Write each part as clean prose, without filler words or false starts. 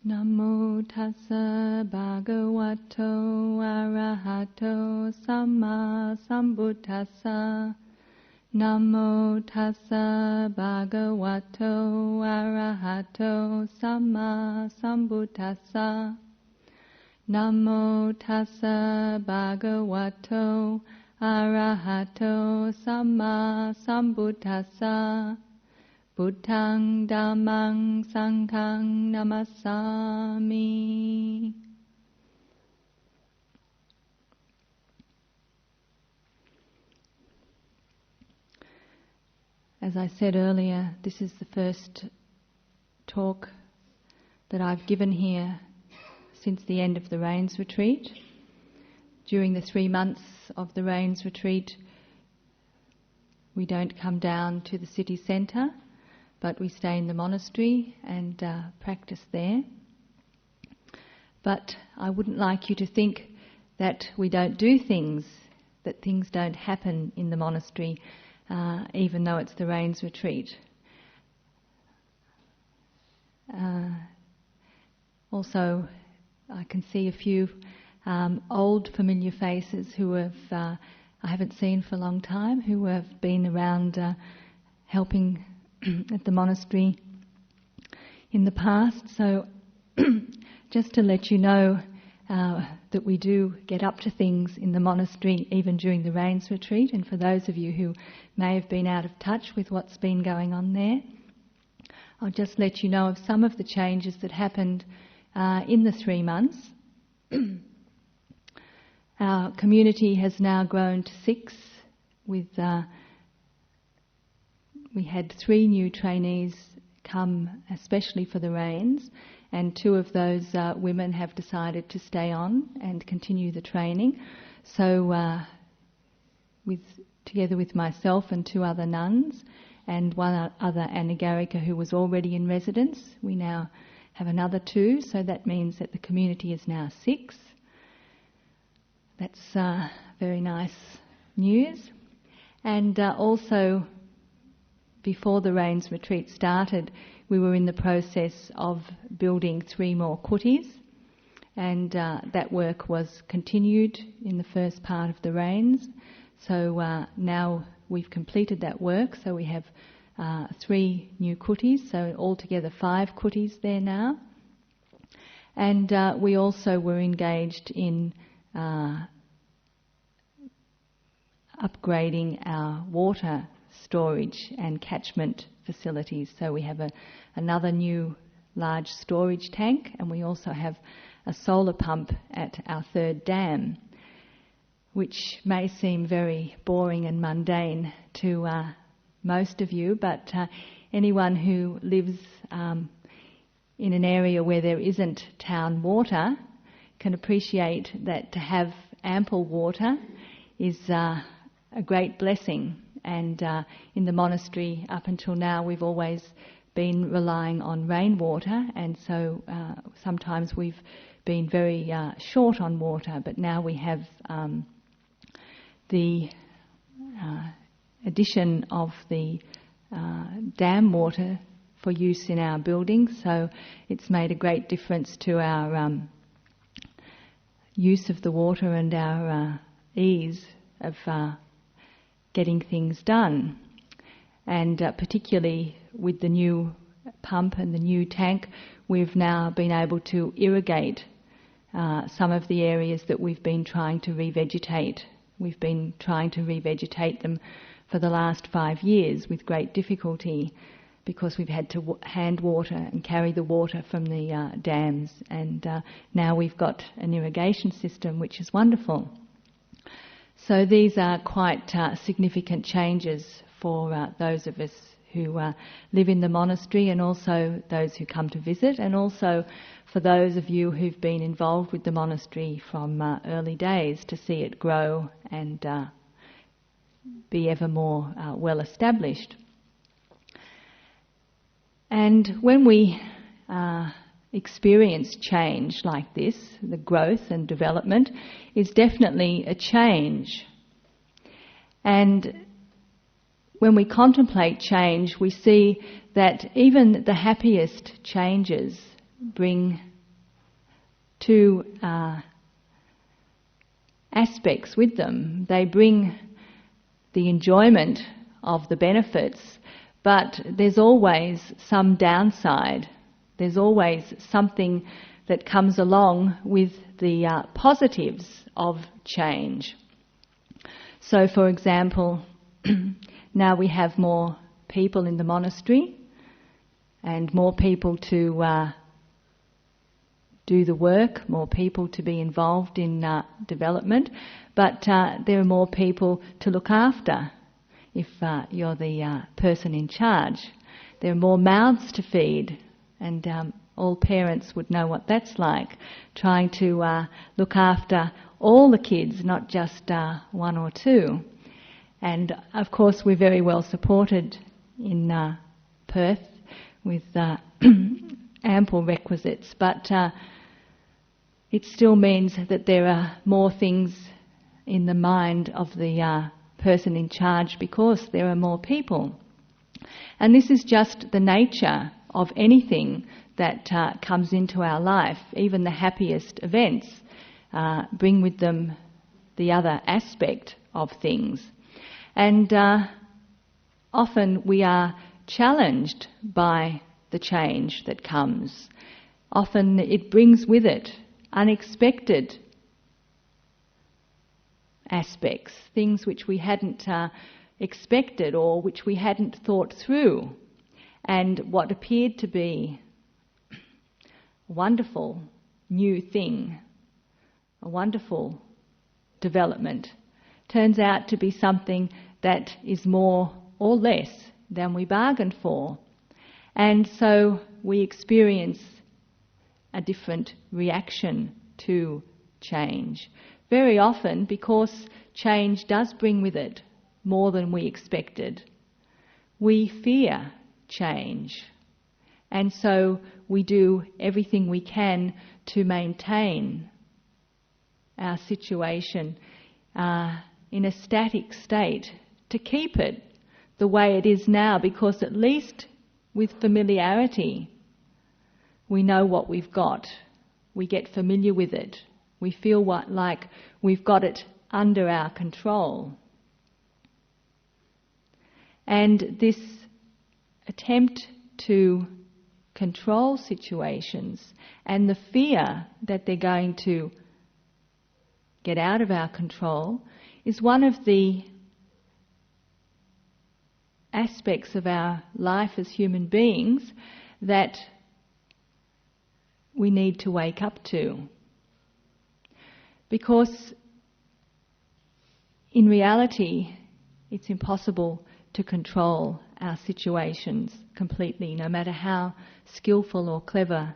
Namo tassa bhagavato arahato samma sambuddhassa. Namo tassa bhagavato arahato samma sambuddhassa. Namo tassa bhagavato arahato samma sambuddhassa. Buddhaṃ Dhammaṃ Sanghaṃ Namassāmi. As I said earlier, this is the first talk that I've given here since the end of the Rains Retreat. During the 3 months of the Rains Retreat, we don't come down to the city centre, but we stay in the monastery and practice there. But I wouldn't like you to think that we don't do things, that things don't happen in the monastery, even though it's the Rains Retreat. Also, I can see a few old familiar faces who I haven't seen for a long time, who have been around helping at the monastery in the past. So just to let you know that we do get up to things in the monastery even during the Rains Retreat, and for those of you who may have been out of touch with what's been going on there, I'll just let you know of some of the changes that happened in the 3 months. Our community has now grown to 6 with we had 3 new trainees come especially for the Rains, and 2 of those women have decided to stay on and continue the training. So together with myself and 2 other nuns and 1 other Anagarika who was already in residence, we now have another 2, so that means that the community is now 6. That's very nice news. And also, before the Rains Retreat started, we were in the process of building 3 more kutis, and that work was continued in the first part of the Rains. So now we've completed that work, so we have 3 new kutis, so altogether 5 kutis there now. And we also were engaged in upgrading our water storage and catchment facilities. So we have another new large storage tank, and we also have a solar pump at our 3rd dam, which may seem very boring and mundane to most of you, but anyone who lives in an area where there isn't town water can appreciate that to have ample water is a great blessing. And in the monastery, up until now, we've always been relying on rainwater, and so sometimes we've been very short on water, but now we have the addition of the dam water for use in our buildings, so it's made a great difference to our use of the water and our ease of getting things done. And particularly with the new pump and the new tank, we've now been able to irrigate some of the areas that we've been trying to revegetate. We've been trying to revegetate them for the last 5 years with great difficulty, because we've had to hand water and carry the water from the dams, and now we've got an irrigation system, which is wonderful. So these are quite significant changes for those of us who live in the monastery, and also those who come to visit, and also for those of you who've been involved with the monastery from early days, to see it grow and be ever more well established. And when we experience change like this, the growth and development is definitely a change. And when we contemplate change, we see that even the happiest changes bring two aspects with them. They bring the enjoyment of the benefits, but there's always some downside. There's always something that comes along with the positives of change. So, for example, now we have more people in the monastery and more people to do the work, more people to be involved in development, but there are more people to look after if you're the person in charge. There are more mouths to feed, and all parents would know what that's like, trying to look after all the kids, not just one or two. And of course we're very well supported in Perth with ample requisites, but it still means that there are more things in the mind of the person in charge because there are more people. And this is just the nature of anything that comes into our life. Even the happiest events bring with them the other aspect of things. And often we are challenged by the change that comes. Often it brings with it unexpected aspects, things which we hadn't expected or which we hadn't thought through. And what appeared to be a wonderful new thing, a wonderful development, turns out to be something that is more or less than we bargained for. And so we experience a different reaction to change. Very often, because change does bring with it more than we expected, we fear change. And so we do everything we can to maintain our situation in a static state, to keep it the way it is now, because at least with familiarity we know what we've got. We get familiar with it. We feel like we've got it under our control. And this attempt to control situations and the fear that they're going to get out of our control is one of the aspects of our life as human beings that we need to wake up to. Because in reality it's impossible to control our situations completely, no matter how skillful or clever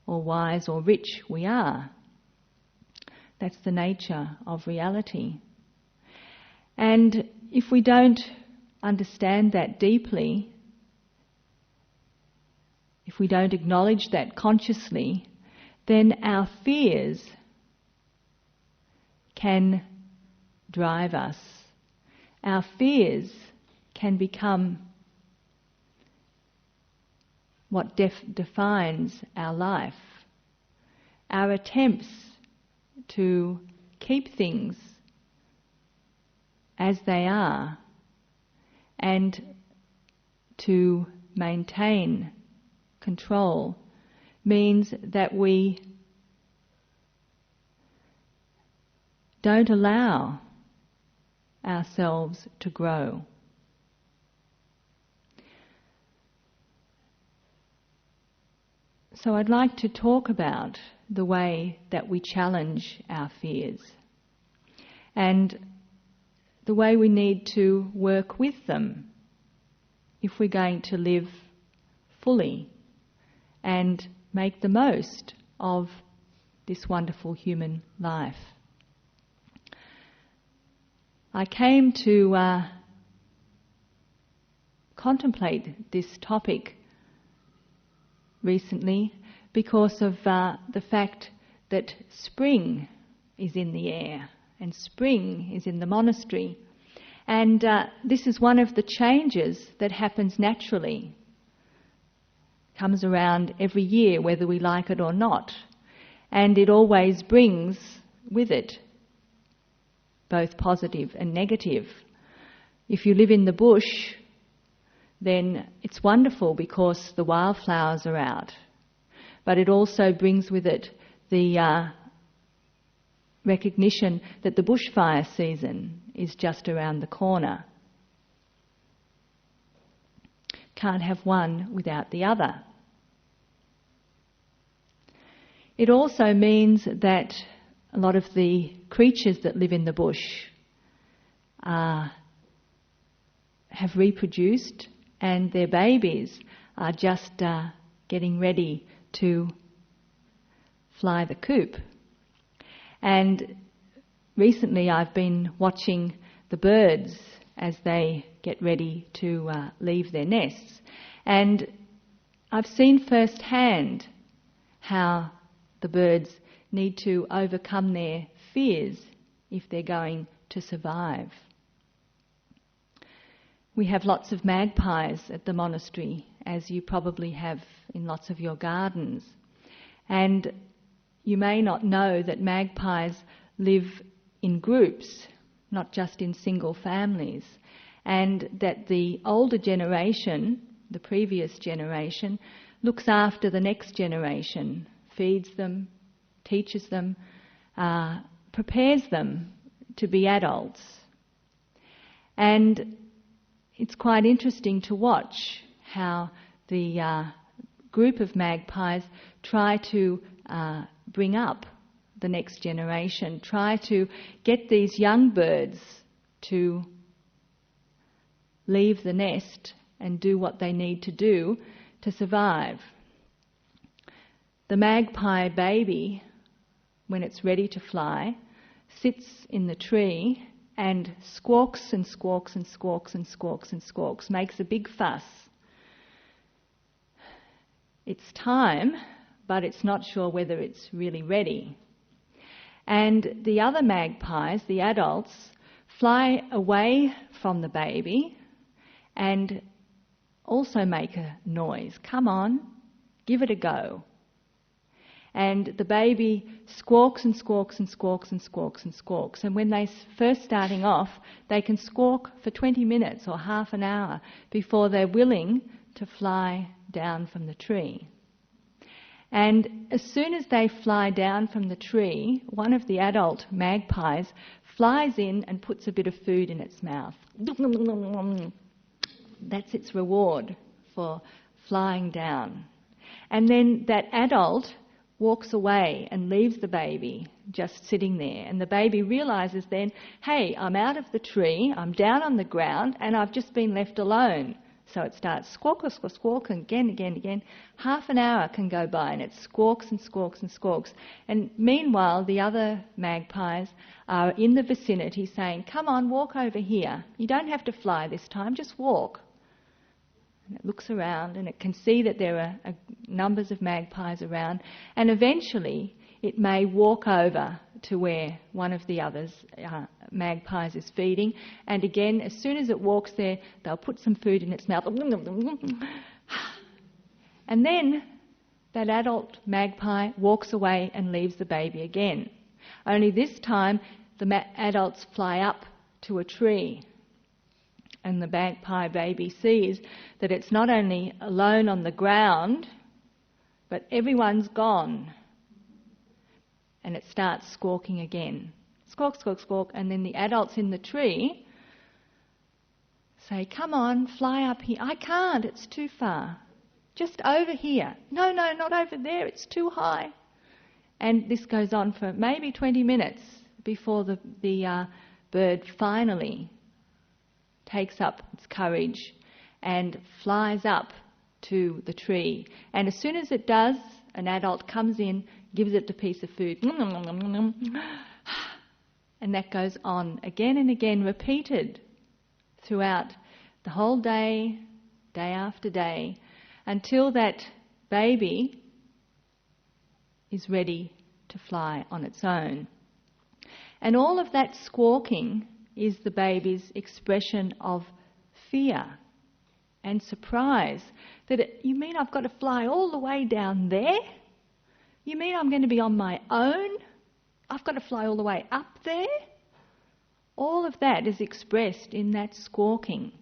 or wise or rich we are. That's the nature of reality. And if we don't understand that deeply, if we don't acknowledge that consciously, then our fears can drive us. Our fears can become what defines our life. Our attempts to keep things as they are and to maintain control means that we don't allow ourselves to grow. So I'd like to talk about the way that we challenge our fears and the way we need to work with them if we're going to live fully and make the most of this wonderful human life. I came to contemplate this topic recently because of the fact that spring is in the air and spring is in the monastery. And this is one of the changes that happens naturally. Comes around every year, whether we like it or not. And it always brings with it both positive and negative. If you live in the bush, then it's wonderful because the wildflowers are out. But it also brings with it the recognition that the bushfire season is just around the corner. Can't have one without the other. It also means that a lot of the creatures that live in the bush have reproduced, and their babies are just getting ready to fly the coop. And recently I've been watching the birds as they get ready to leave their nests. And I've seen firsthand how the birds need to overcome their fears if they're going to survive. We have lots of magpies at the monastery, as you probably have in lots of your gardens. And you may not know that magpies live in groups, not just in single families, and that the older generation, the previous generation, looks after the next generation, feeds them, teaches them, prepares them to be adults. And it's quite interesting to watch how the group of magpies try to bring up the next generation, try to get these young birds to leave the nest and do what they need to do to survive. The magpie baby, when it's ready to fly, sits in the tree and squawks and squawks and squawks and squawks and squawks, makes a big fuss. It's time, but it's not sure whether it's really ready. And the other magpies, the adults, fly away from the baby and also make a noise. Come on, give it a go. And the baby squawks and squawks and squawks and squawks and squawks. And when they're first starting off, they can squawk for 20 minutes or half an hour before they're willing to fly down from the tree. And as soon as they fly down from the tree, one of the adult magpies flies in and puts a bit of food in its mouth. That's its reward for flying down. And then that adult walks away and leaves the baby just sitting there. And the baby realises then, hey, I'm out of the tree, I'm down on the ground, and I've just been left alone. So it starts squawk, squawk, squawk, and again. Half an hour can go by and it squawks and squawks and squawks. And meanwhile, the other magpies are in the vicinity saying, come on, walk over here. You don't have to fly this time, just walk. And it looks around and it can see that there are numbers of magpies around. And eventually it may walk over to where one of the others magpies is feeding, and again, as soon as it walks there, they'll put some food in its mouth, and then that adult magpie walks away and leaves the baby again. Only this time the adults fly up to a tree, and the magpie baby sees that it's not only alone on the ground, but everyone's gone. And it starts squawking again. Squawk, squawk, squawk. And then the adults in the tree say, come on, fly up here. I can't, it's too far. Just over here. No, not over there, it's too high. And this goes on for maybe 20 minutes before the bird finally takes up its courage and flies up to the tree. And as soon as it does, an adult comes in, gives it a piece of food. And that goes on again and again, repeated throughout the whole day, day after day, until that baby is ready to fly on its own. And all of that squawking is the baby's expression of fear and surprise. That you mean I've got to fly all the way down there You mean I'm going to be on my own? I've got to fly all the way up there? All of that is expressed in that squawking.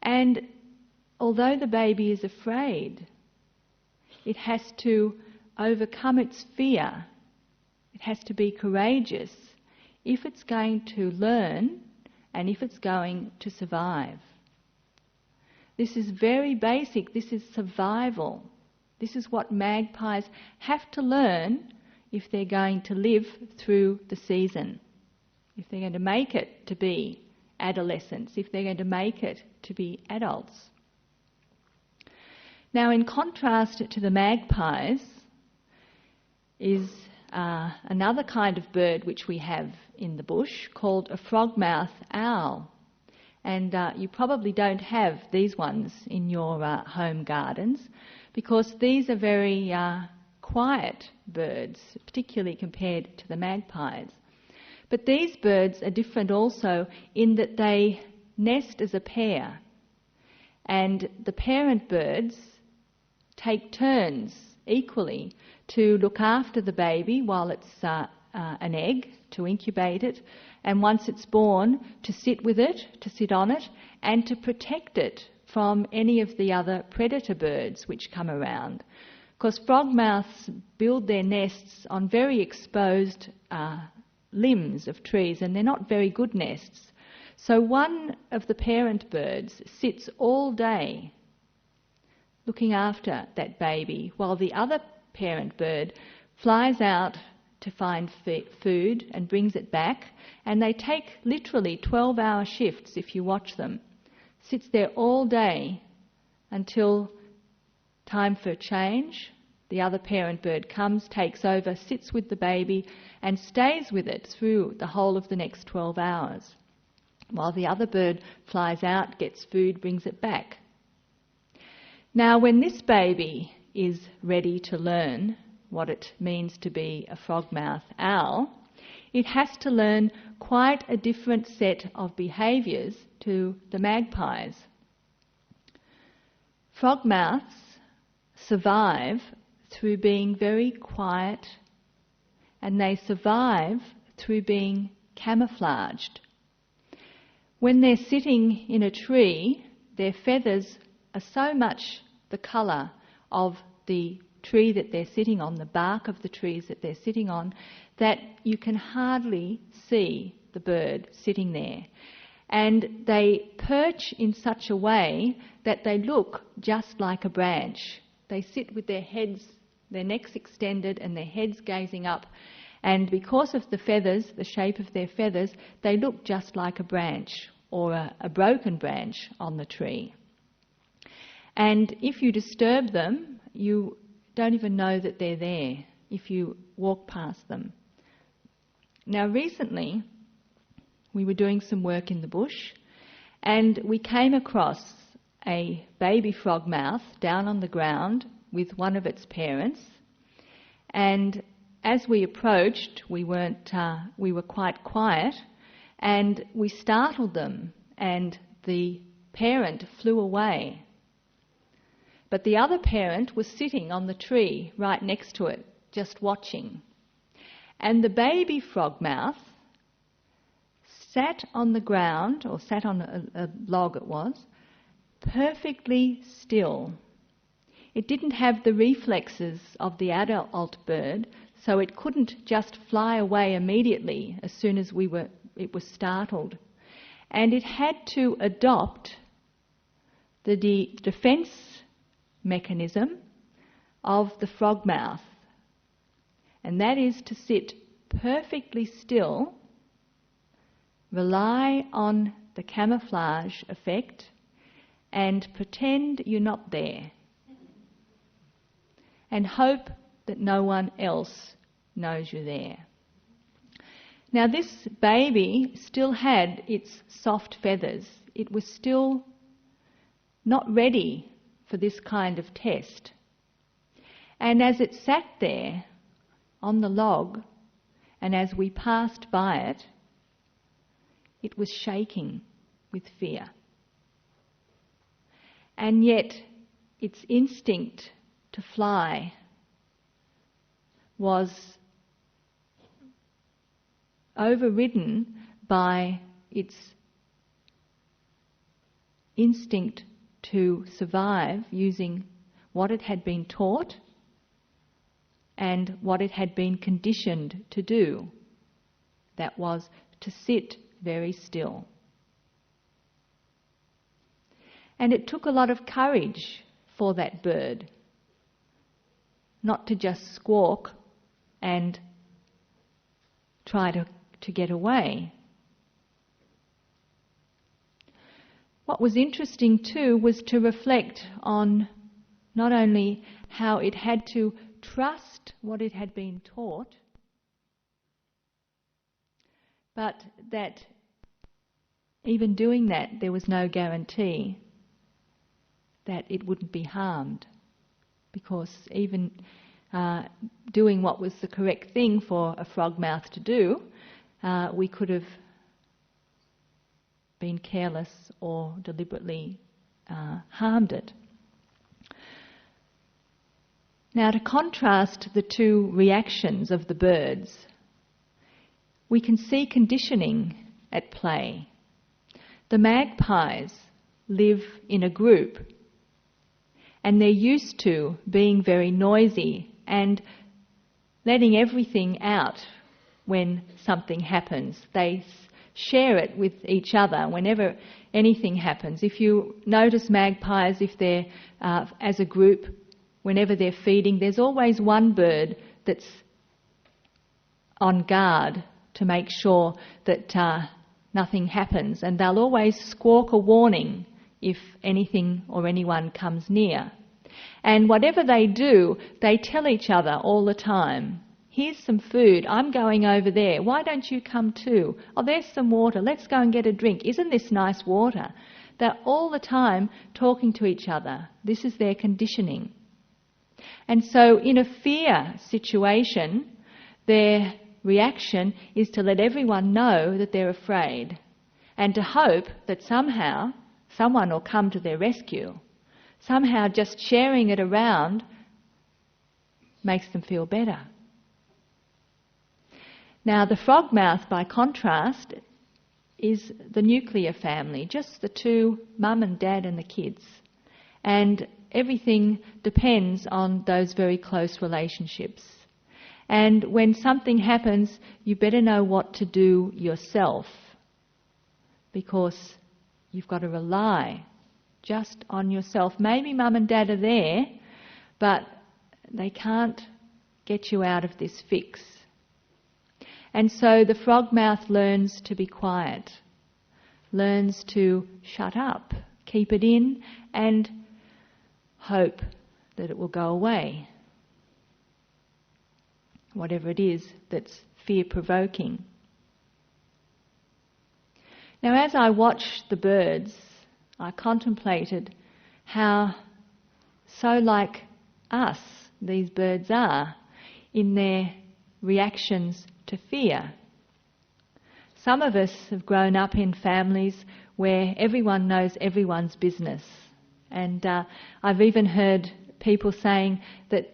And although the baby is afraid, it has to overcome its fear. It has to be courageous if it's going to learn and if it's going to survive. This is very basic. This is survival. This is what magpies have to learn if they're going to live through the season, if they're going to make it to be adolescents, if they're going to make it to be adults. Now, in contrast to the magpies is another kind of bird which we have in the bush called a frogmouth owl. And you probably don't have these ones in your home gardens because these are very quiet birds, particularly compared to the magpies. But these birds are different also in that they nest as a pair, and the parent birds take turns equally to look after the baby while it's an egg, to incubate it, and once it's born, to sit with it, to sit on it, and to protect it from any of the other predator birds which come around. Because frogmouths build their nests on very exposed limbs of trees, and they're not very good nests. So one of the parent birds sits all day looking after that baby, while the other parent bird flies out to find food and brings it back, and they take literally 12-hour shifts if you watch them. Sits there all day until time for a change. The other parent bird comes, takes over, sits with the baby and stays with it through the whole of the next 12 hours, while the other bird flies out, gets food, brings it back. Now, when this baby is ready to learn what it means to be a frogmouth owl, it has to learn quite a different set of behaviours to the magpies. Frogmouths survive through being very quiet, and they survive through being camouflaged. When they're sitting in a tree, their feathers are so much the colour of the tree that they're sitting on, the bark of the trees that they're sitting on, that you can hardly see the bird sitting there. And they perch in such a way that they look just like a branch. They sit with their heads, their necks extended and their heads gazing up, and because of the feathers, the shape of their feathers, they look just like a branch or a broken branch on the tree. And if you disturb them, you don't even know that they're there if you walk past them. Now, recently we were doing some work in the bush, and we came across a baby frogmouth down on the ground with one of its parents. And as we approached, we were quite quiet, and we startled them, and the parent flew away. But the other parent was sitting on the tree right next to it, just watching. And the baby frogmouth sat on the ground, or sat on a log it was, perfectly still. It didn't have the reflexes of the adult bird, so it couldn't just fly away immediately as soon as it was startled. And it had to adopt the defence mechanism of the frogmouth, and that is to sit perfectly still, rely on the camouflage effect, and pretend you're not there, and hope that no one else knows you're there. Now, this baby still had its soft feathers. It was still not ready for this kind of test. And as it sat there on the log, and as we passed by it, it was shaking with fear. And yet its instinct to fly was overridden by its instinct to survive using what it had been taught and what it had been conditioned to do. That was to sit very still. And it took a lot of courage for that bird not to just squawk and try to get away. What was interesting too was to reflect on not only how it had to trust what it had been taught, but that even doing that there was no guarantee that it wouldn't be harmed, because even doing what was the correct thing for a frogmouth to do, we could have been careless or deliberately harmed it. Now, to contrast the two reactions of the birds, we can see conditioning at play. The magpies live in a group, and they're used to being very noisy and letting everything out when something happens. They share it with each other whenever anything happens. If you notice magpies, if they're as a group, whenever they're feeding, there's always one bird that's on guard to make sure that nothing happens, and they'll always squawk a warning if anything or anyone comes near. And whatever they do, they tell each other all the time, here's some food, I'm going over there, why don't you come too? Oh, there's some water, let's go and get a drink, isn't this nice water? They're all the time talking to each other. This is their conditioning. And so in a fear situation, their reaction is to let everyone know that they're afraid and to hope that somehow someone will come to their rescue. Somehow just sharing it around makes them feel better. Now the frogmouth, by contrast, is the nuclear family, just the two, mum and dad and the kids. And everything depends on those very close relationships. And when something happens, you better know what to do yourself, because you've got to rely just on yourself. Maybe mum and dad are there, but they can't get you out of this fix. And so the frogmouth learns to be quiet, learns to shut up, keep it in, and hope that it will go away, whatever it is that's fear-provoking. Now, as I watched the birds, I contemplated how so like us these birds are in their reactions to fear. Some of us have grown up in families where everyone knows everyone's business. And I've even heard people saying that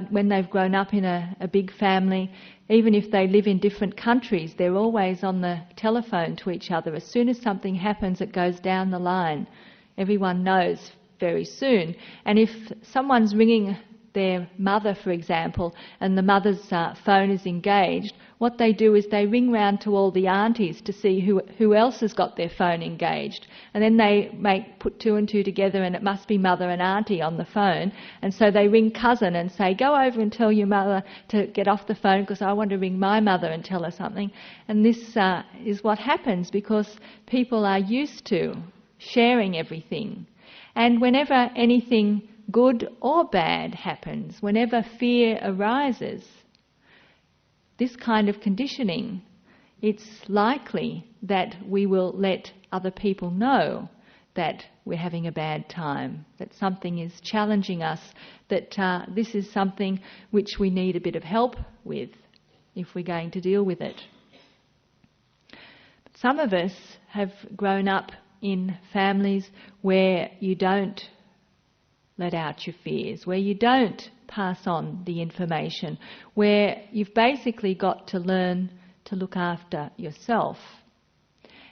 when they've grown up in a big family, even if they live in different countries, they're always on the telephone to each other. As soon as something happens, it goes down the line. Everyone knows very soon. And if someone's ringing their mother, for example, and the mother's phone is engaged, what they do is they ring round to all the aunties to see who else has got their phone engaged. And then they put two and two together, and it must be mother and auntie on the phone. And so they ring cousin and say, go over and tell your mother to get off the phone because I want to ring my mother and tell her something. And this is what happens because people are used to sharing everything. And whenever anything good or bad happens, whenever fear arises, this kind of conditioning, it's likely that we will let other people know that we're having a bad time, that something is challenging us, that this is something which we need a bit of help with if we're going to deal with it. But some of us have grown up in families where you don't let out your fears, where you don't pass on the information, where you've basically got to learn to look after yourself.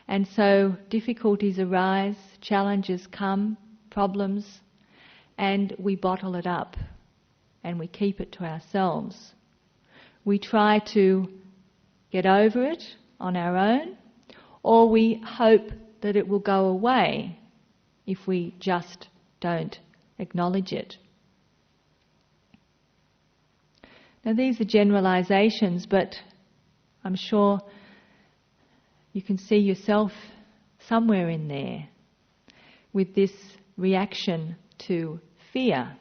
And so difficulties arise, challenges come, problems, and we bottle it up and we keep it to ourselves. We try to get over it on our own, or we hope that it will go away if we just don't acknowledge it. Now these are generalizations, but I'm sure you can see yourself somewhere in there with this reaction to fear.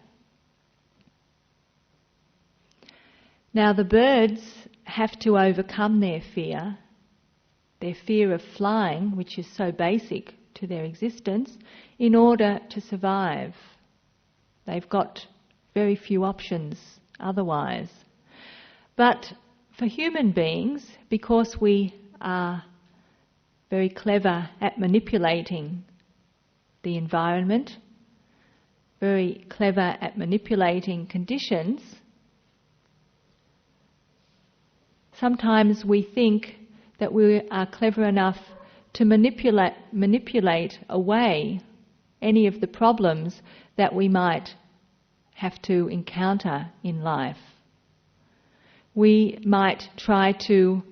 Now the birds have to overcome their fear of flying, which is so basic to their existence, in order to survive. They've got very few options otherwise. But for human beings, because we are very clever at manipulating the environment, very clever at manipulating conditions, sometimes we think that we are clever enough to manipulate away any of the problems that we might have to encounter in life. We might try to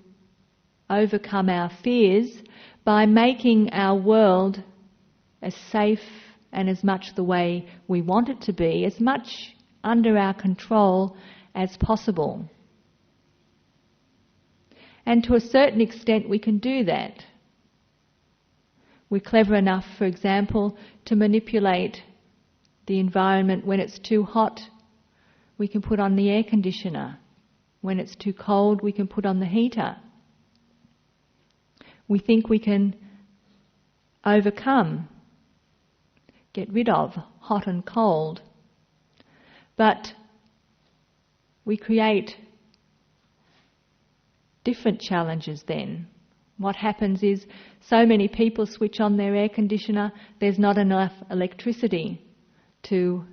overcome our fears by making our world as safe and as much the way we want it to be, as much under our control as possible. And to a certain extent we can do that. We're clever enough, for example, to manipulate the environment. When it's too hot, we can put on the air conditioner. When it's too cold, we can put on the heater. We think we can overcome, get rid of hot and cold. But we create different challenges then. What happens is so many people switch on their air conditioner, there's not enough electricity to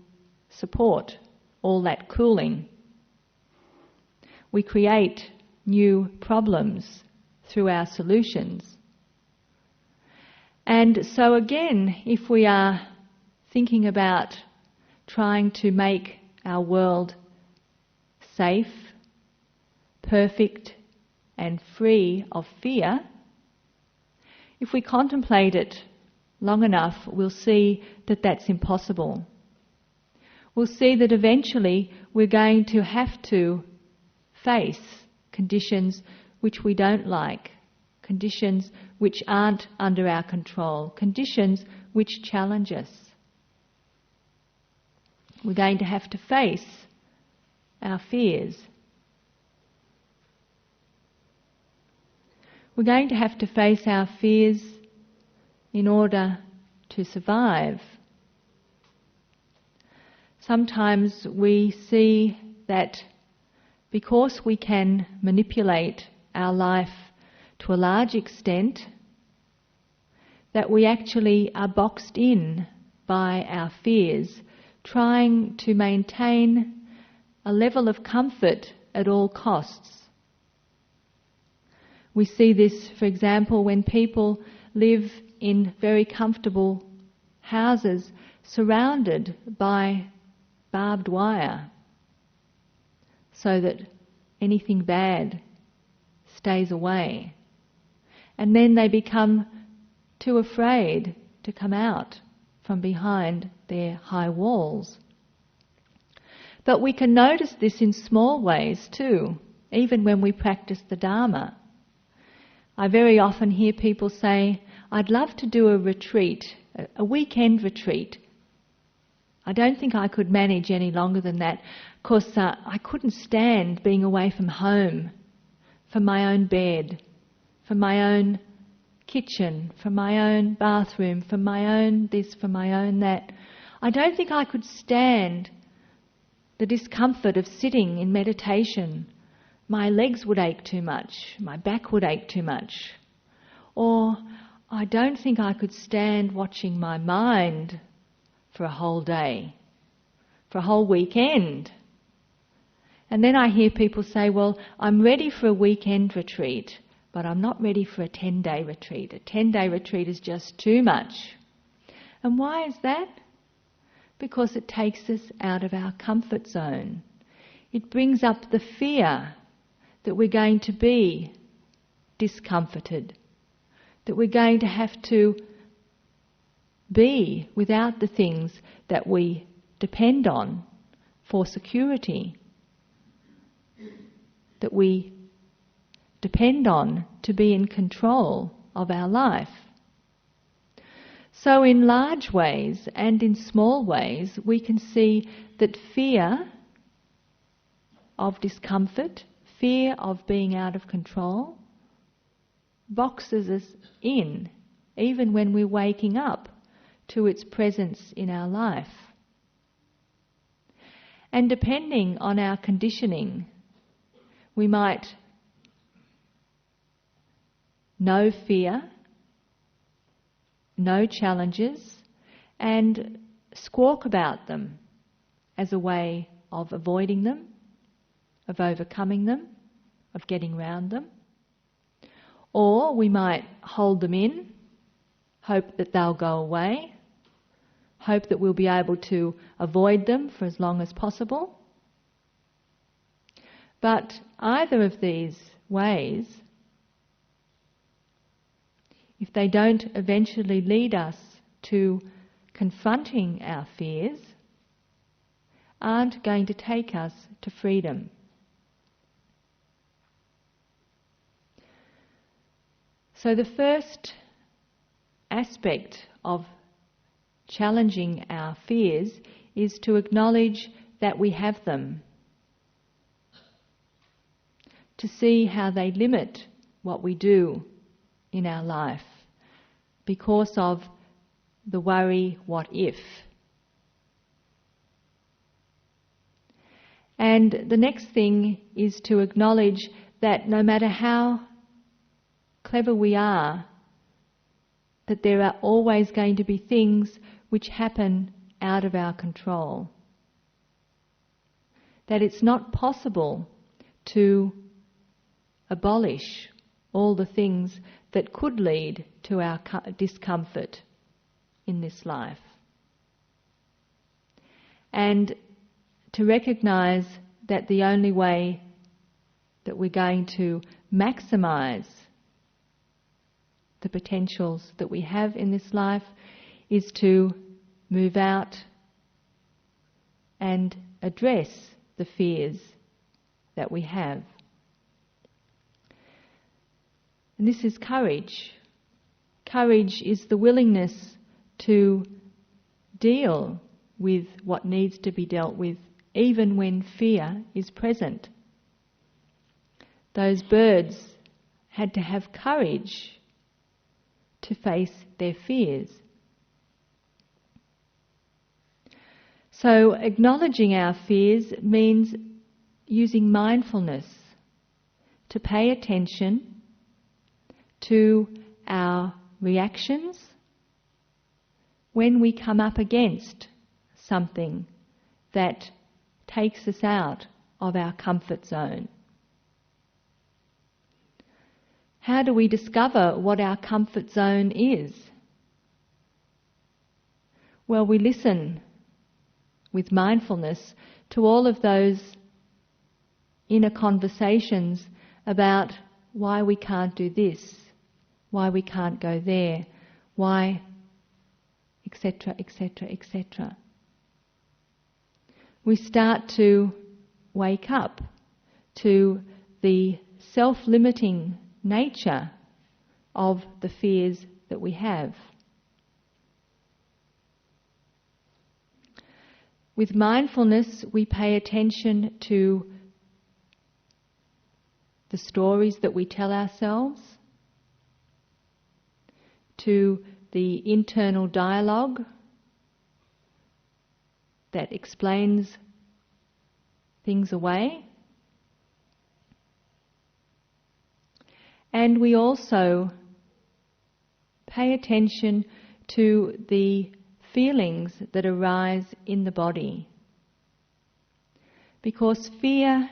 support all that cooling. We create new problems through our solutions. And so again, if we are thinking about trying to make our world safe, perfect, and free of fear, if we contemplate it long enough, we'll see that that's impossible. We'll see that eventually we're going to have to face conditions which we don't like, conditions which aren't under our control, conditions which challenge us. We're going to have to face our fears. We're going to have to face our fears in order to survive. Sometimes we see that because we can manipulate our life to a large extent, that we actually are boxed in by our fears, trying to maintain a level of comfort at all costs. We see this, for example, when people live in very comfortable houses surrounded by barbed wire, so that anything bad stays away. And then they become too afraid to come out from behind their high walls. But we can notice this in small ways too, even when we practice the Dharma. I very often hear people say, I'd love to do a retreat, a weekend retreat. I don't think I could manage any longer than that, because I couldn't stand being away from home, from my own bed, from my own kitchen, from my own bathroom, from my own this, from my own that. I don't think I could stand the discomfort of sitting in meditation. My legs would ache too much, my back would ache too much. Or I don't think I could stand watching my mind for a whole day. for a whole weekend. And then I hear people say, well, I'm ready for a weekend retreat, but I'm not ready for a 10-day retreat. A 10-day retreat is just too much. And why is that? Because it takes us out of our comfort zone. It brings up the fear that we're going to be discomforted, that we're going to have to be without the things that we depend on for security, that we depend on to be in control of our life. So in large ways and in small ways, we can see that fear of discomfort, fear of being out of control, boxes us in, even when we're waking up, to its presence in our life. And depending on our conditioning, we might know fear, know challenges, and squawk about them as a way of avoiding them, of overcoming them, of getting round them. Or we might hold them in, hope that they'll go away, hope that we'll be able to avoid them for as long as possible. But either of these ways, if they don't eventually lead us to confronting our fears, aren't going to take us to freedom. So the first aspect of challenging our fears is to acknowledge that we have them, to see how they limit what we do in our life because of the worry, what if. And the next thing is to acknowledge that no matter how clever we are, that there are always going to be things which happen out of our control. That it's not possible to abolish all the things that could lead to our discomfort in this life. And to recognise that the only way that we're going to maximise the potentials that we have in this life is to move out and address the fears that we have. And this is courage. Courage is the willingness to deal with what needs to be dealt with, even when fear is present. Those birds had to have courage to face their fears. So acknowledging our fears means using mindfulness to pay attention to our reactions when we come up against something that takes us out of our comfort zone. How do we discover what our comfort zone is? Well, we listen with mindfulness to all of those inner conversations about why we can't do this, why we can't go there, why, etc., etc., etc. We start to wake up to the self-limiting nature of the fears that we have. With mindfulness, we pay attention to the stories that we tell ourselves, to the internal dialogue that explains things away. And we also pay attention to the feelings that arise in the body, Because fear,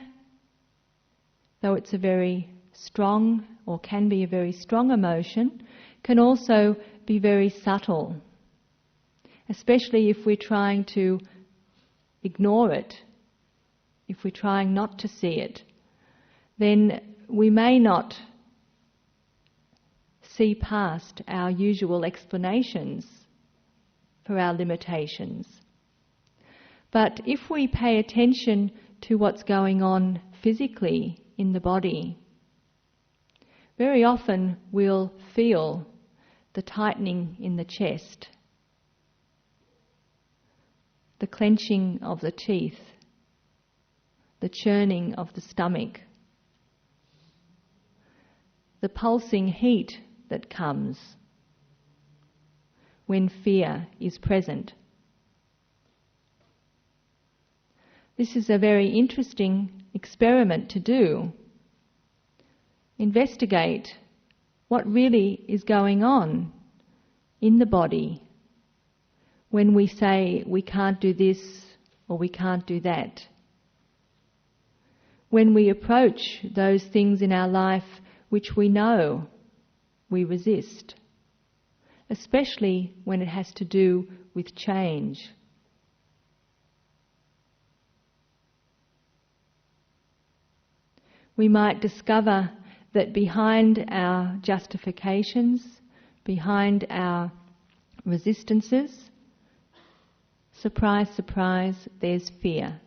though it's a very strong, or can be a very strong emotion, can also be very subtle, especially if we're trying to ignore it, if we're trying not to see it, then we may not see past our usual explanations for our limitations. But if we pay attention to what's going on physically in the body, very often we'll feel the tightening in the chest, the clenching of the teeth, the churning of the stomach, the pulsing heat that comes when fear is present. This is a very interesting experiment to do. Investigate what really is going on in the body when we say we can't do this or we can't do that. When we approach those things in our life which we know we resist, especially when it has to do with change. We might discover that behind our justifications, behind our resistances, surprise, surprise, there's fear.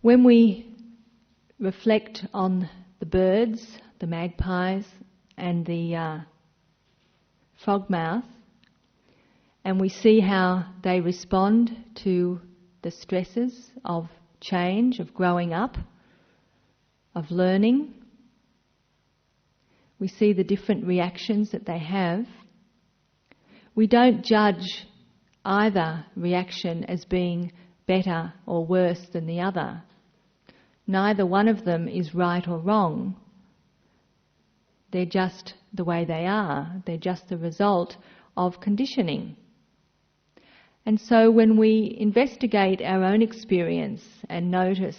When we reflect on the birds, the magpies and the frogmouth, and we see how they respond to the stresses of change, of growing up, of learning, we see the different reactions that they have. We don't judge either reaction as being better or worse than the other. Neither one of them is right or wrong. They're just the way they are. They're just the result of conditioning. And so when we investigate our own experience and notice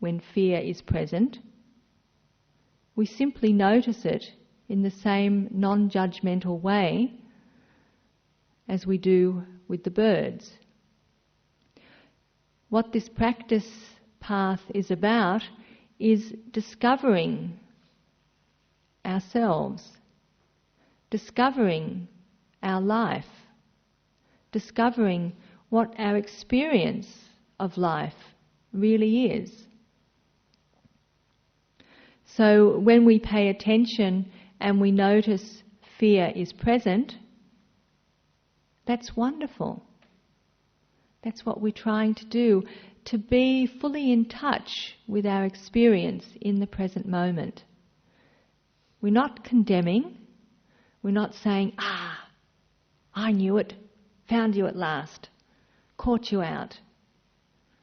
when fear is present, we simply notice it in the same non-judgmental way as we do with the birds. What this practice path is about is discovering ourselves, discovering our life, discovering what our experience of life really is. So when we pay attention and we notice fear is present, that's wonderful. That's what we're trying to do, to be fully in touch with our experience in the present moment. We're not condemning. We're not saying, I knew it, found you at last, caught you out.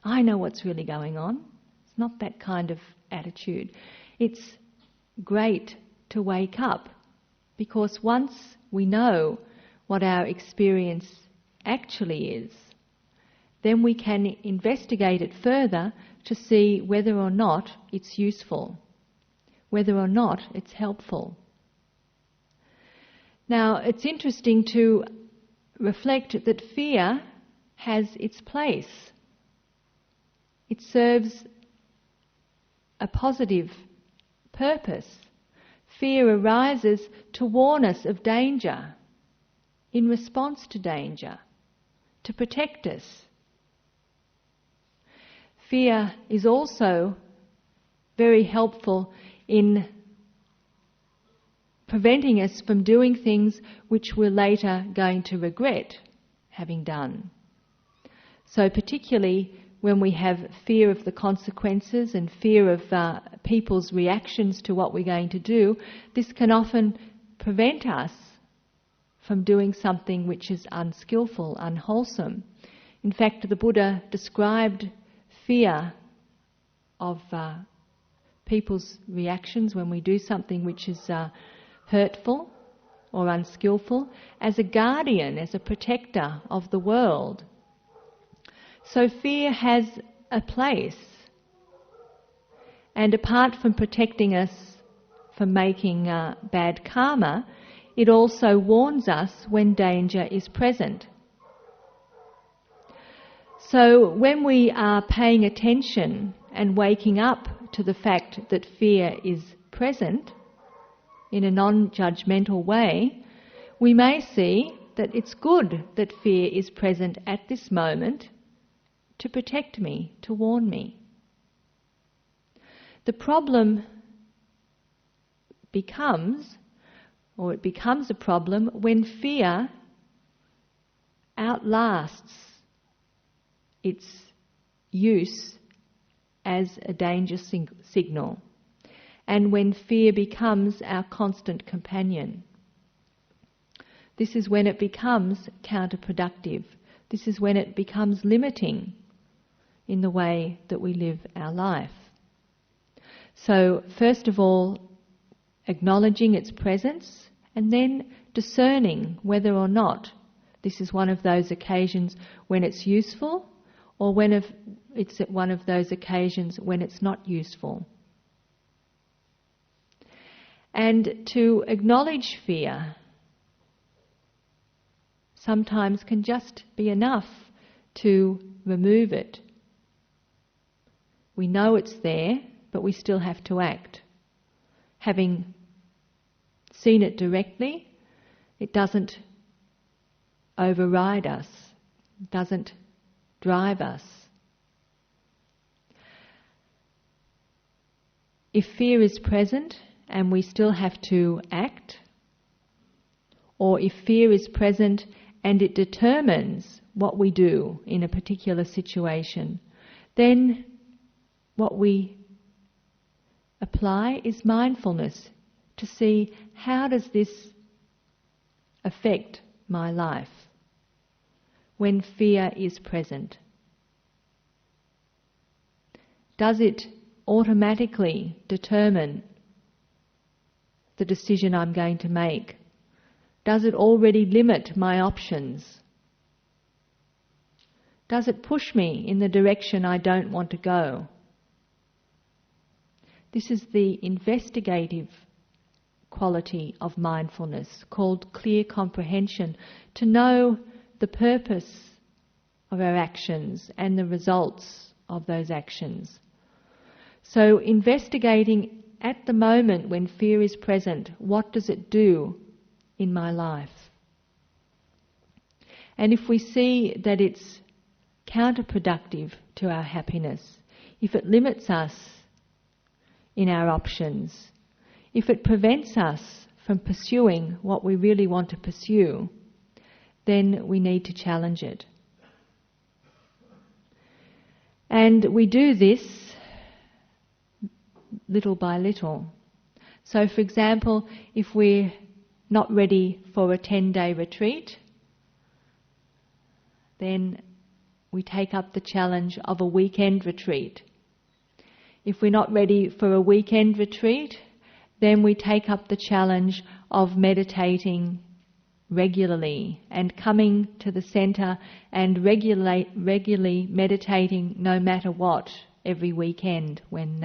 I know what's really going on. It's not that kind of attitude. It's great to wake up, because once we know what our experience actually is, then we can investigate it further to see whether or not it's useful, whether or not it's helpful. Now, it's interesting to reflect that fear has its place. It serves a positive purpose. Fear arises to warn us of danger, in response to danger, to protect us. Fear is also very helpful in preventing us from doing things which we're later going to regret having done. So particularly when we have fear of the consequences and fear of people's reactions to what we're going to do, this can often prevent us from doing something which is unskillful, unwholesome. In fact, the Buddha described fear of people's reactions when we do something which is hurtful or unskillful, as a guardian, as a protector of the world. So fear has a place. And apart from protecting us from making bad karma, it also warns us when danger is present. So when we are paying attention and waking up to the fact that fear is present in a non-judgmental way, we may see that it's good that fear is present at this moment to protect me, to warn me. The problem becomes a problem when fear outlasts its use as a danger signal, and when fear becomes our constant companion. This is when it becomes counterproductive. This is when it becomes limiting in the way that we live our life. So, first of all, acknowledging its presence, and then discerning whether or not this is one of those occasions when it's useful, or when it's at one of those occasions when it's not useful. And to acknowledge fear sometimes can just be enough to remove it. We know it's there, but we still have to act. Having seen it directly, it doesn't override us, doesn't drive us. If fear is present and we still have to act, or if fear is present and it determines what we do in a particular situation, then what we apply is mindfulness to see, how does this affect my life when fear is present? Does it automatically determine the decision I'm going to make? Does it already limit my options? Does it push me in the direction I don't want to go? This is the investigative quality of mindfulness, called clear comprehension, to know the purpose of our actions and the results of those actions. So investigating at the moment when fear is present, what does it do in my life? And if we see that it's counterproductive to our happiness, if it limits us in our options, if it prevents us from pursuing what we really want to pursue, then we need to challenge it. And we do this little by little. So, for example, if we're not ready for a 10-day retreat, then we take up the challenge of a weekend retreat. If we're not ready for a weekend retreat, then we take up the challenge of meditating regularly and coming to the centre and regularly meditating no matter what every weekend, when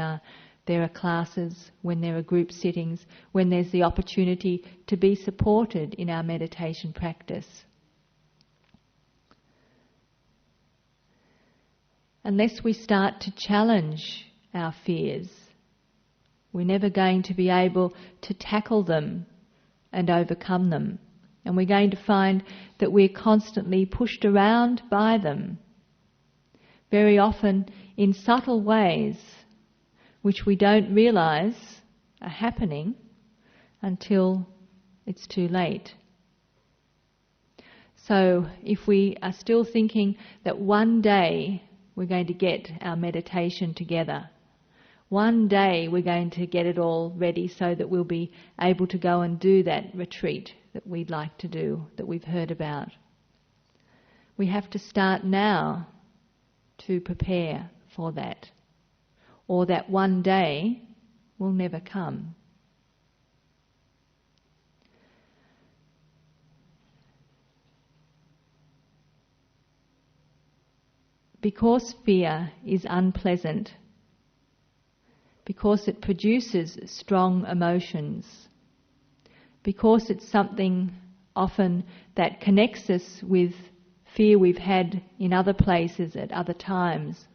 there are classes, when there are group sittings, when there's the opportunity to be supported in our meditation practice. Unless we start to challenge our fears, we're never going to be able to tackle them and overcome them. And we're going to find that we're constantly pushed around by them, very often in subtle ways which we don't realise are happening until it's too late. So if we are still thinking that one day we're going to get our meditation together, one day we're going to get it all ready so that we'll be able to go and do that retreat that we'd like to do, that we've heard about, we have to start now to prepare for that, or that one day will never come. because fear is unpleasant, because it produces strong emotions, because it's something often that connects us with fear we've had in other places at other times,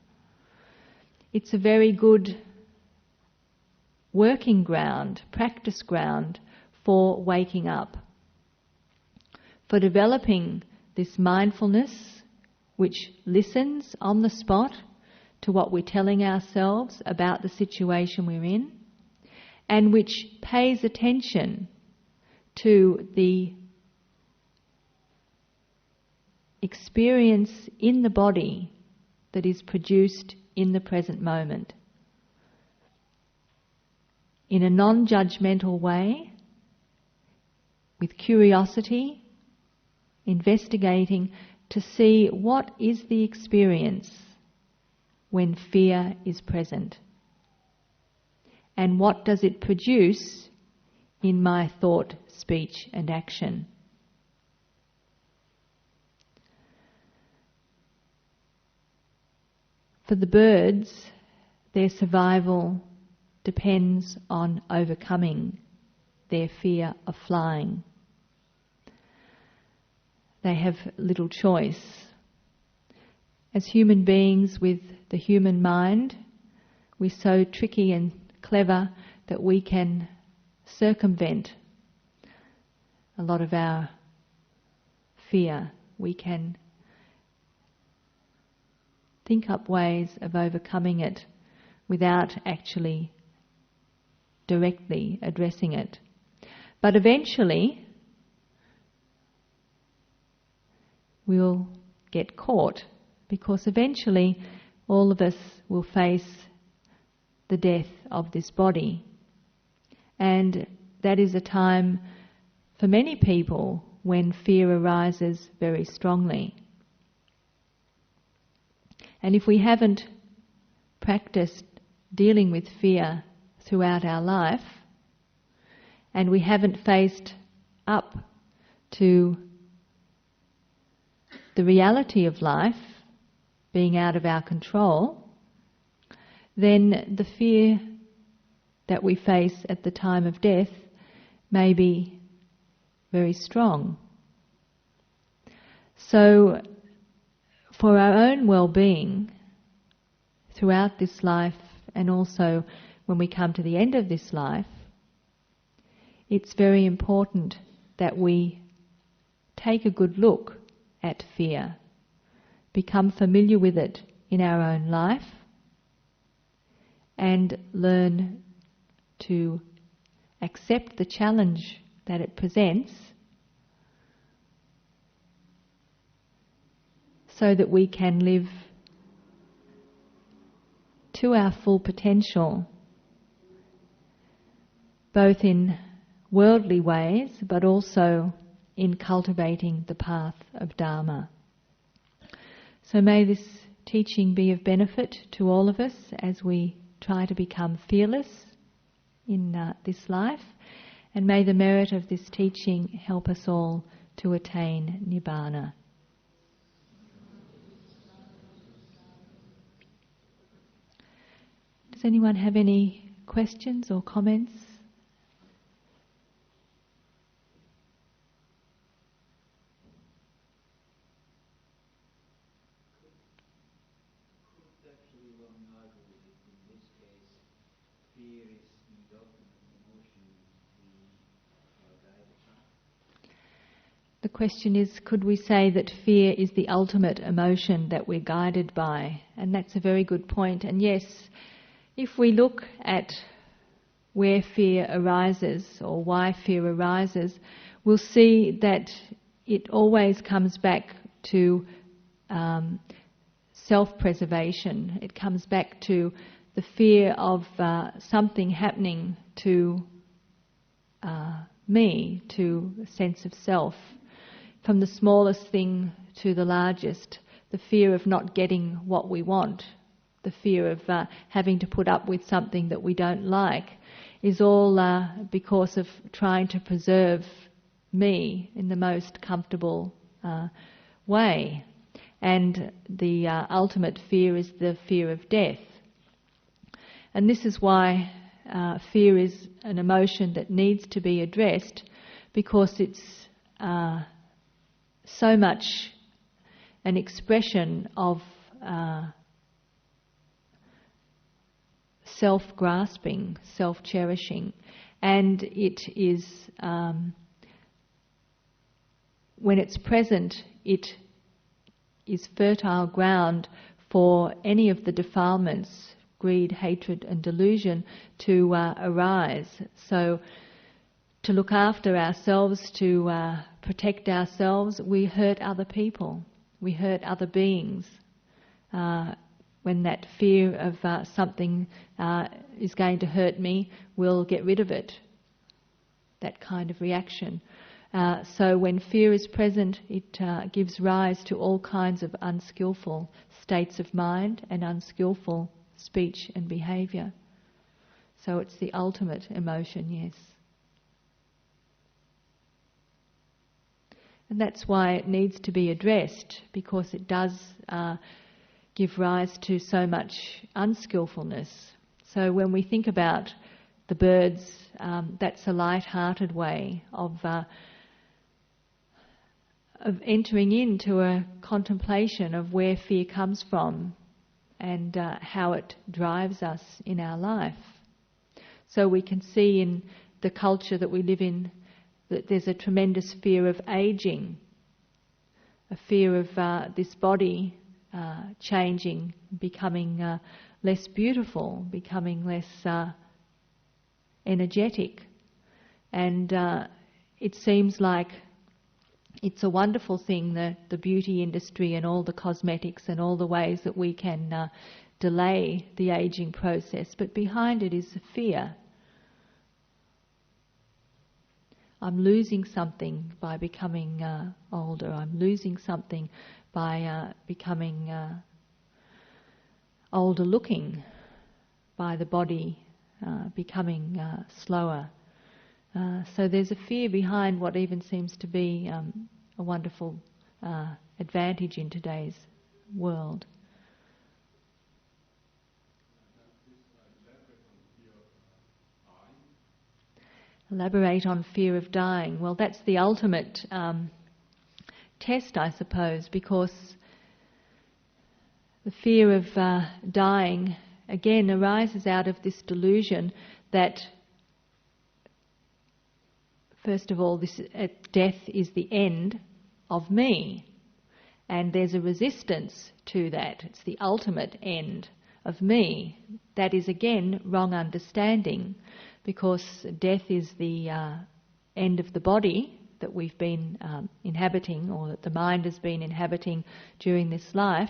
it's a very good working ground, practice ground for waking up, for developing this mindfulness which listens on the spot to what we're telling ourselves about the situation we're in, and which pays attention to the experience in the body that is produced in the present moment. In a non-judgmental way, with curiosity, investigating to see what is the experience when fear is present, and what does it produce in my thought, speech and action. For the birds, their survival depends on overcoming their fear of flying. They have little choice. As human beings with the human mind, we're so tricky and clever that we can circumvent a lot of our fear. We can think up ways of overcoming it without actually directly addressing it. But eventually we'll get caught, because eventually all of us will face the death of this body. And that is a time for many people when fear arises very strongly. And if we haven't practiced dealing with fear throughout our life, and we haven't faced up to the reality of life being out of our control, then the fear that we face at the time of death may be very strong. So, for our own well-being throughout this life, and also when we come to the end of this life, it's very important that we take a good look at fear, become familiar with it in our own life, and learn to accept the challenge that it presents, so that we can live to our full potential, both in worldly ways but also in cultivating the path of Dharma. So may this teaching be of benefit to all of us as we try to become fearless in this life, and may the merit of this teaching help us all to attain Nibbana. Does anyone have any questions or comments? The question is, could we say that fear is the ultimate emotion that we're guided by? And that's a very good point. And yes, if we look at where fear arises or why fear arises, we'll see that it always comes back to self-preservation. It comes back to the fear of something happening to me, to a sense of self. From the smallest thing to the largest, the fear of not getting what we want, the fear of having to put up with something that we don't like, is all because of trying to preserve me in the most comfortable way. and the ultimate fear is the fear of death. And this is why fear is an emotion that needs to be addressed, because it's so much an expression of self-grasping, self-cherishing, and it is, when it's present, it is fertile ground for any of the defilements, greed, hatred and delusion, to arise. So to look after ourselves, to protect ourselves, we hurt other people, we hurt other beings. When that fear of something is going to hurt me, we'll get rid of it. That kind of reaction. So when fear is present, it gives rise to all kinds of unskillful states of mind and unskillful speech and behaviour. So it's the ultimate emotion, yes. And that's why it needs to be addressed, because it does give rise to so much unskillfulness. So when we think about the birds, that's a light-hearted way of entering into a contemplation of where fear comes from and how it drives us in our life. So we can see in the culture that we live in that there's a tremendous fear of aging, a fear of this body changing, becoming less beautiful, becoming less energetic. And it seems like it's a wonderful thing, the beauty industry and all the cosmetics and all the ways that we can delay the aging process. But behind it is a fear. I'm losing something by becoming older. I'm losing something by becoming older looking, by the body becoming slower. So there's a fear behind what even seems to be a wonderful advantage in today's world. Elaborate on fear of dying. Well, that's the ultimate test, I suppose, because the fear of dying, again, arises out of this delusion that, first of all, death is the end of me, and there's a resistance to that. It's the ultimate end of me. That is, again, wrong understanding, because death is the end of the body that we've been inhabiting, or that the mind has been inhabiting during this life.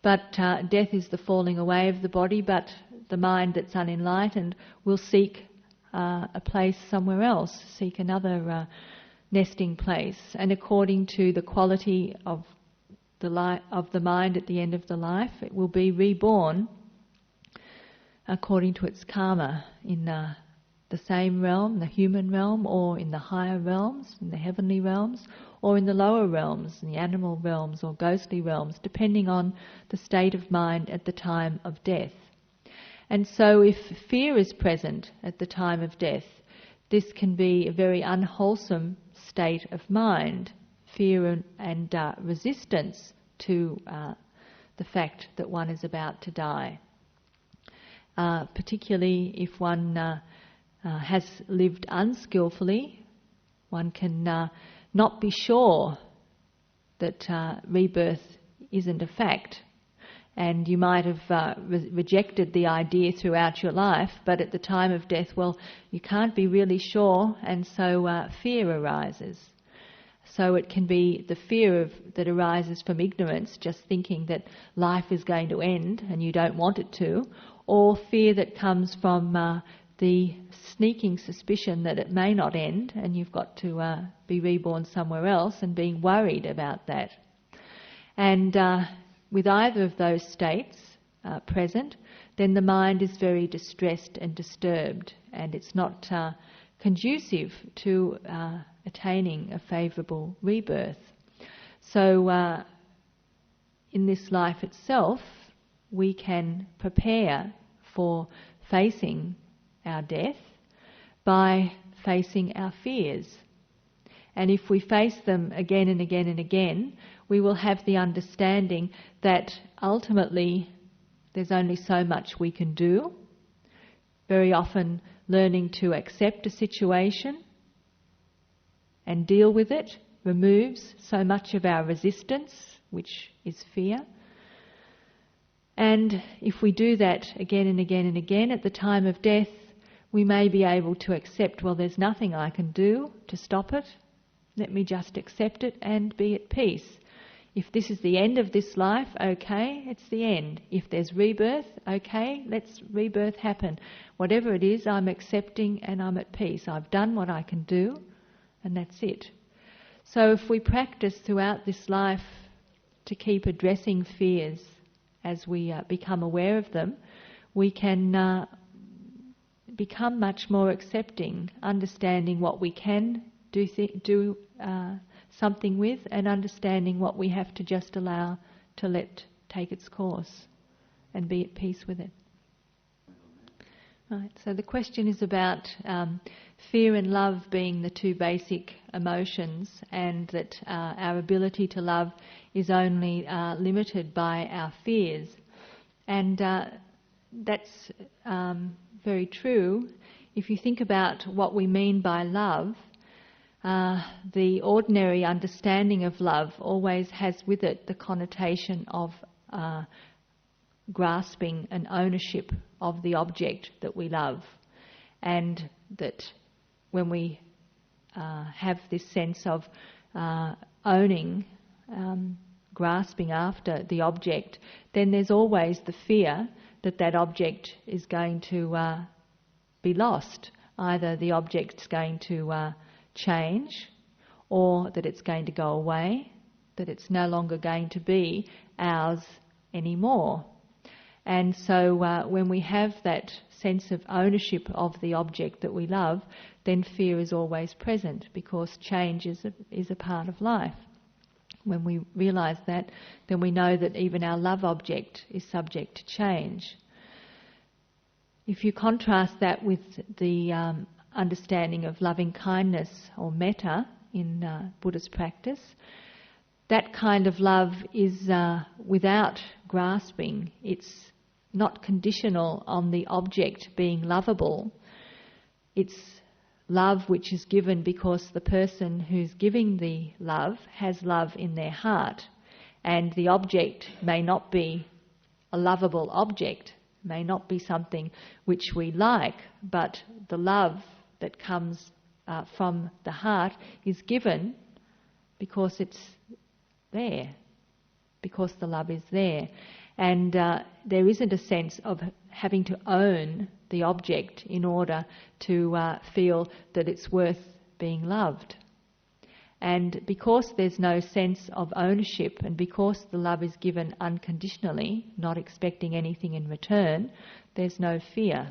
But death is the falling away of the body, but the mind that's unenlightened will seek a place somewhere else, seek another nesting place. And according to the quality of the mind at the end of the life, it will be reborn according to its karma in the same realm, the human realm, or in the higher realms, in the heavenly realms, or in the lower realms, in the animal realms or ghostly realms, depending on the state of mind at the time of death. And so if fear is present at the time of death, this can be a very unwholesome state of mind, fear and resistance to the fact that one is about to die. Particularly if one has lived unskillfully, one can not be sure that rebirth isn't a fact. And you might have rejected the idea throughout your life, but at the time of death, well, you can't be really sure, and so fear arises. So it can be the fear that arises from ignorance, just thinking that life is going to end and you don't want it to, or fear that comes from the sneaking suspicion that it may not end and you've got to be reborn somewhere else, and being worried about that. And with either of those states present, then the mind is very distressed and disturbed, and it's not conducive to attaining a favourable rebirth. So in this life itself, we can prepare for facing our death by facing our fears. And if we face them again and again and again, we will have the understanding that ultimately there's only so much we can do. Very often learning to accept a situation and deal with it removes so much of our resistance, which is fear. And if we do that again and again and again, at the time of death, we may be able to accept, well, there's nothing I can do to stop it. Let me just accept it and be at peace. If this is the end of this life, okay, it's the end. If there's rebirth, okay, let's rebirth happen. Whatever it is, I'm accepting and I'm at peace. I've done what I can do, and that's it. So if we practice throughout this life to keep addressing fears as we become aware of them, we can become much more accepting, understanding what we can do something with, and understanding what we have to just allow to let take its course and be at peace with it. Right, so the question is about fear and love being the two basic emotions, and that our ability to love is only limited by our fears. And that's very true. If you think about what we mean by love, the ordinary understanding of love always has with it the connotation of grasping an ownership of the object that we love, and that when we have this sense of owning, grasping after the object, then there's always the fear that that object is going to be lost. Either the object's going to change, or that it's going to go away, that it's no longer going to be ours anymore. And so when we have that sense of ownership of the object that we love, then fear is always present, because change is a part of life. When we realise that, then we know that even our love object is subject to change. If you contrast that with the understanding of loving kindness or metta in Buddhist practice, that kind of love is without grasping. It's not conditional on the object being lovable. It's love which is given because the person who's giving the love has love in their heart, and the object may not be a lovable object, may not be something which we like, but the love that comes from the heart is given because it's there, because the love is there. And there isn't a sense of having to own the object in order to feel that it's worth being loved. And because there's no sense of ownership, and because the love is given unconditionally, not expecting anything in return, there's no fear.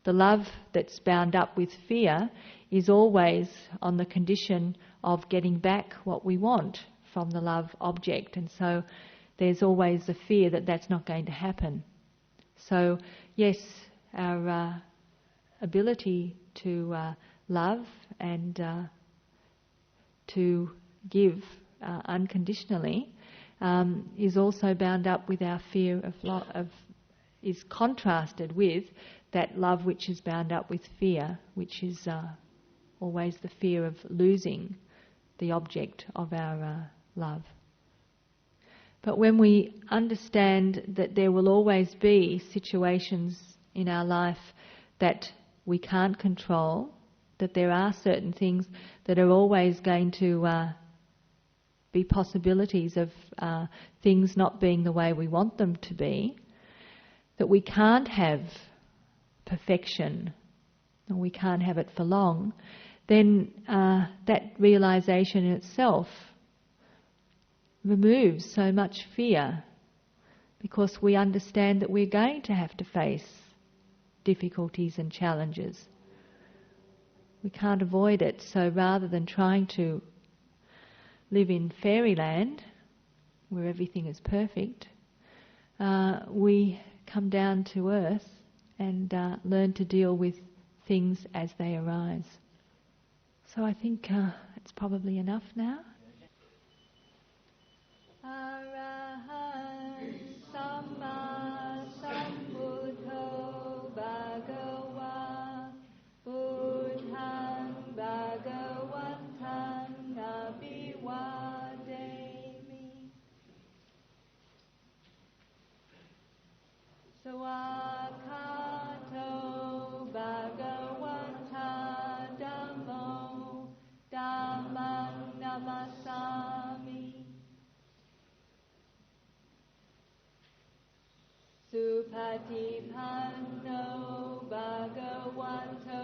The love that's bound up with fear is always on the condition of getting back what we want from the love object, and so there's always the fear that that's not going to happen. So yes, our ability to love and to give unconditionally is also bound up with our fear is contrasted with that love which is bound up with fear, which is always the fear of losing the object of our love. But when we understand that there will always be situations in our life that we can't control, that there are certain things that are always going to be possibilities of things not being the way we want them to be, that we can't have perfection, and we can't have it for long, then that realisation in itself removes so much fear, because we understand that we're going to have to face difficulties and challenges. We can't avoid it, so rather than trying to live in fairyland, where everything is perfect. We come down to earth and learn to deal with things as they arise. So I think it's probably enough now. Arahant Samma Sambuddho Bhagava Buddhaṃ Bhagavatāṃ Abhivādemi Swakato Bhagavata Dhammo Dhammam Namasami Supatipanno Bhagavato